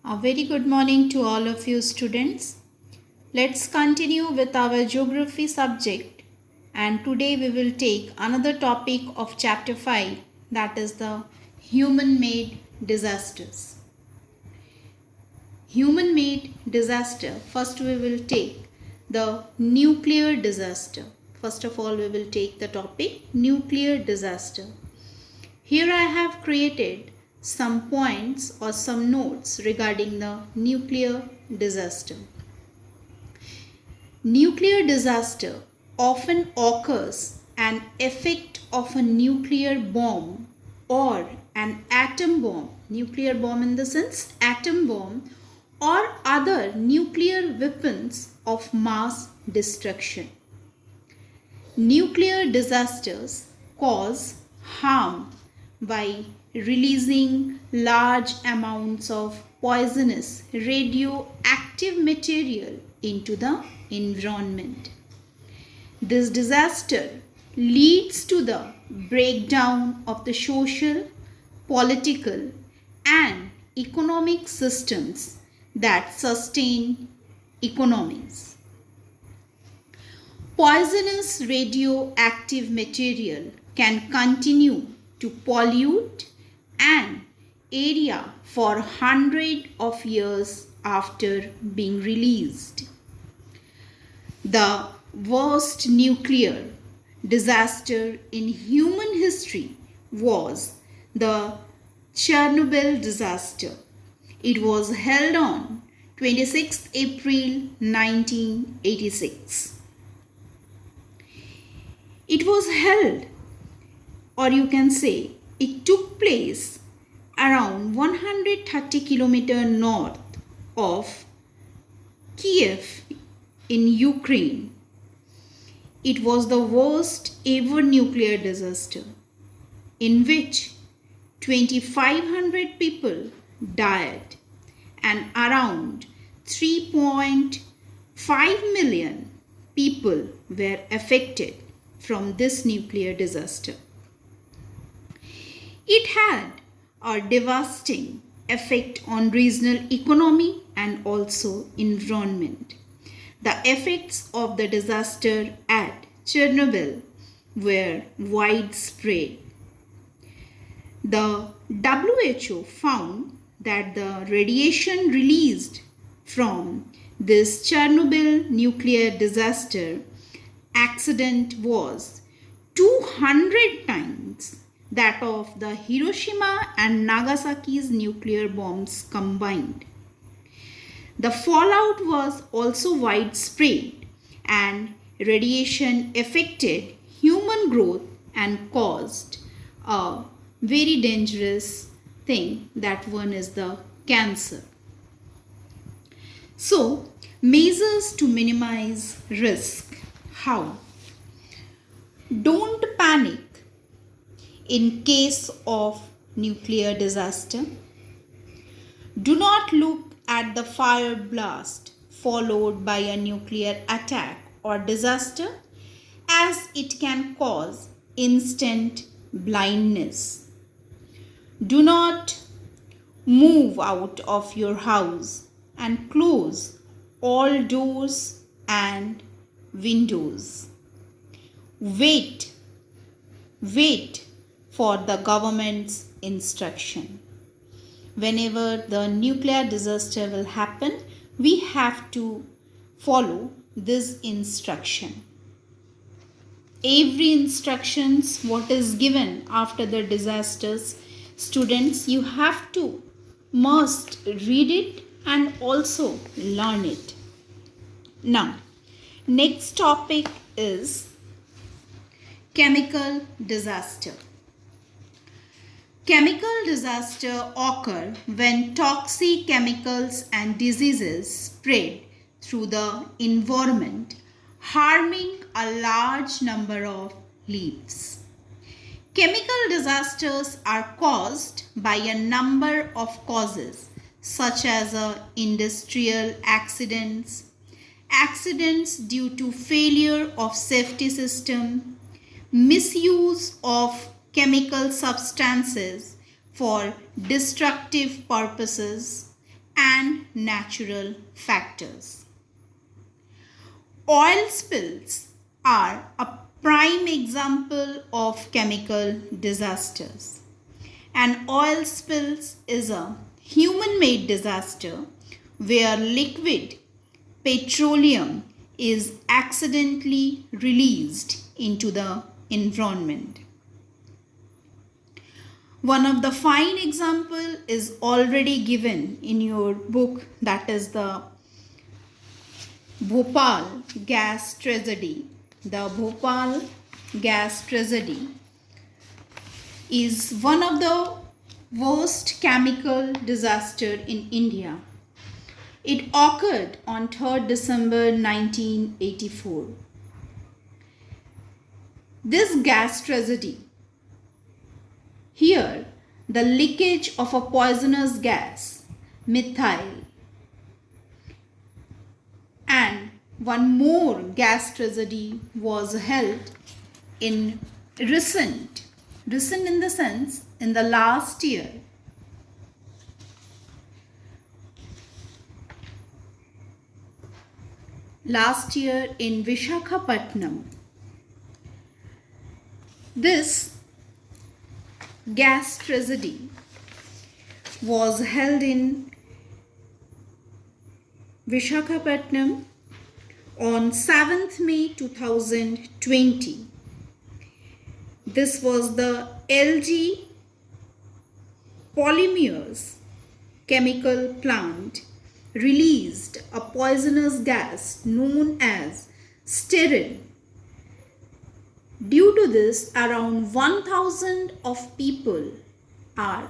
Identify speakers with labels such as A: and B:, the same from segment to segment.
A: A very good morning to all of you students. Let's continue with our geography subject, and today we will take another topic of chapter 5, that is the human made disasters. Human made disaster. First we will take the nuclear disaster. First of all we will take the topic nuclear disaster. Here I have created some points or some notes regarding the nuclear disaster. Nuclear disaster often occurs an effect of a nuclear bomb or an atom bomb, nuclear bomb in the sense atom bomb, or other nuclear weapons of mass destruction. Nuclear disasters cause harm by releasing large amounts of poisonous radioactive material into the environment. This disaster leads to the breakdown of the social, political, and economic systems that sustain economies. Poisonous radioactive material can continue to pollute an area for hundreds of years after being released. The worst nuclear disaster in human history was the Chernobyl disaster. It was held on 26 April 1986. It was held, or you can say it took place around 130 kilometers north of Kiev in Ukraine. It was the worst ever nuclear disaster in which 2,500 people died and around 3.5 million people were affected from this nuclear disaster. It had a devastating effect on regional economy and also environment. The effects of the disaster at Chernobyl were widespread. The WHO found that the radiation released from this Chernobyl nuclear disaster accident was 200 times that of the Hiroshima and Nagasaki's nuclear bombs combined. The fallout was also widespread and radiation affected human growth and caused a very dangerous thing, that one is the cancer. So, measures to minimize risk. How? Don't panic in case of nuclear disaster. Do not look at the fire blast followed by a nuclear attack or disaster, as it can cause instant blindness. Do not move out of your house and close all doors and windows. Wait for the government's instruction. Whenever the nuclear disaster will happen, we have to follow this instruction. Every instructions what is given after the disasters, students, you have to must read it and also learn it. Now, next topic is chemical disaster. Chemical disaster occur when toxic chemicals and diseases spread through the environment, harming a large number of lives. Chemical disasters are caused by a number of causes, such as industrial accidents, accidents due to failure of safety system, misuse of chemical substances for destructive purposes, and natural factors. Oil spills are a prime example of chemical disasters. An oil spill is a human-made disaster where liquid petroleum is accidentally released into the environment. One of the fine example is already given in your book, that is the Bhopal gas tragedy. The Bhopal gas tragedy is one of the worst chemical disaster in India. It occurred on 3rd December 1984. This gas tragedy, here the leakage of a poisonous gas, methyl, and one more gas tragedy was held in recent in the sense in the last year. Last year in Visakhapatnam. This gas tragedy was held in Visakhapatnam on 7th May 2020. This was the LG Polymers chemical plant released a poisonous gas known as stearin. Due to this, around 1,000 of people are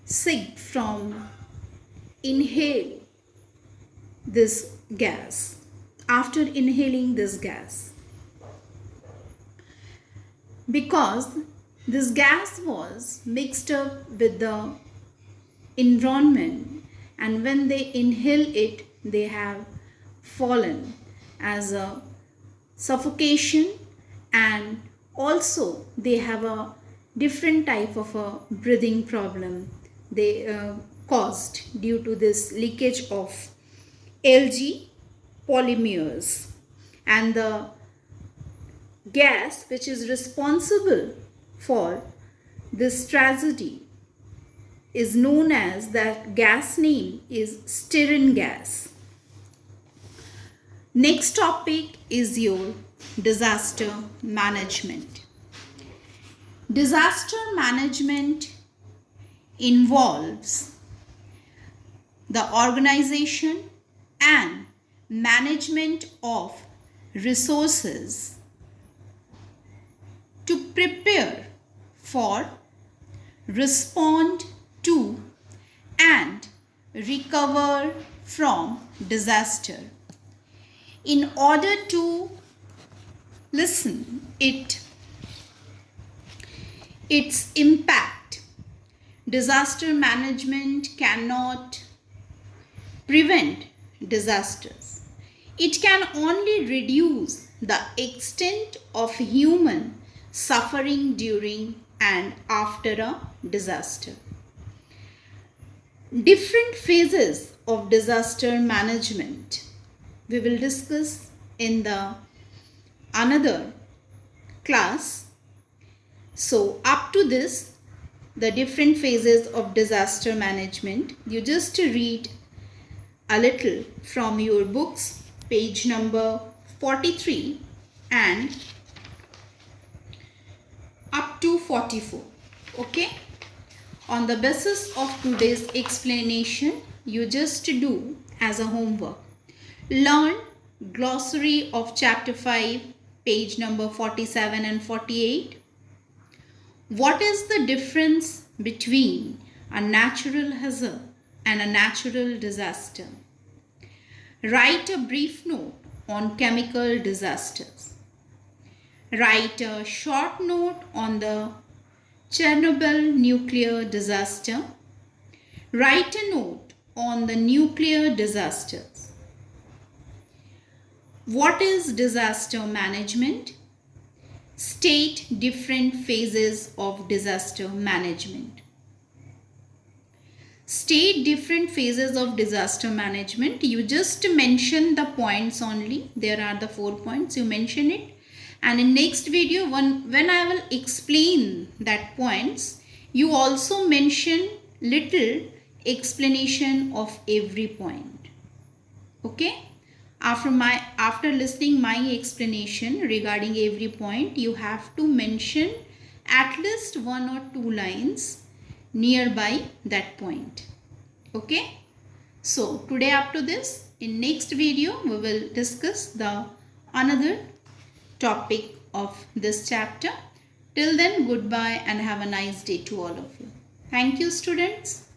A: sick from inhaling this gas. After inhaling this gas, because this gas was mixed up with the environment, and when they inhale it, they have fallen as a suffocation, and also they have a different type of a breathing problem they caused due to this leakage of LG polymers. And the gas which is responsible for this tragedy is known as, that gas name is stearin gas. Next topic is your disaster management. Disaster management involves the organization and management of resources to prepare for, respond to, and recover from disaster. In order to lessen its impact, disaster management cannot prevent disasters. It can only reduce the extent of human suffering during and after a disaster. Different phases of disaster management we will discuss in the another class. So up to this, the different phases of disaster management, you just read a little from your books, page number 43 and up to 44. Okay, on the basis of today's explanation, you just do as a homework, learn glossary of chapter 5, page number 47 and 48. What is the difference between a natural hazard and a natural disaster? Write a brief note on chemical disasters. Write a short note on the Chernobyl nuclear disaster. Write a note on the nuclear disasters. What is disaster management? State different phases of disaster management. state different phases of disaster management. You just mention the points only. There are the 4 points, you mention it. And in next video, when I will explain that points, you also mention little explanation of every point. Okay? After listening my explanation regarding every point, you have to mention at least 1 or 2 lines nearby that point. Okay? So today up to this. In next video we will discuss the another topic of this chapter. Till then, goodbye and have a nice day to all of you. Thank you, students.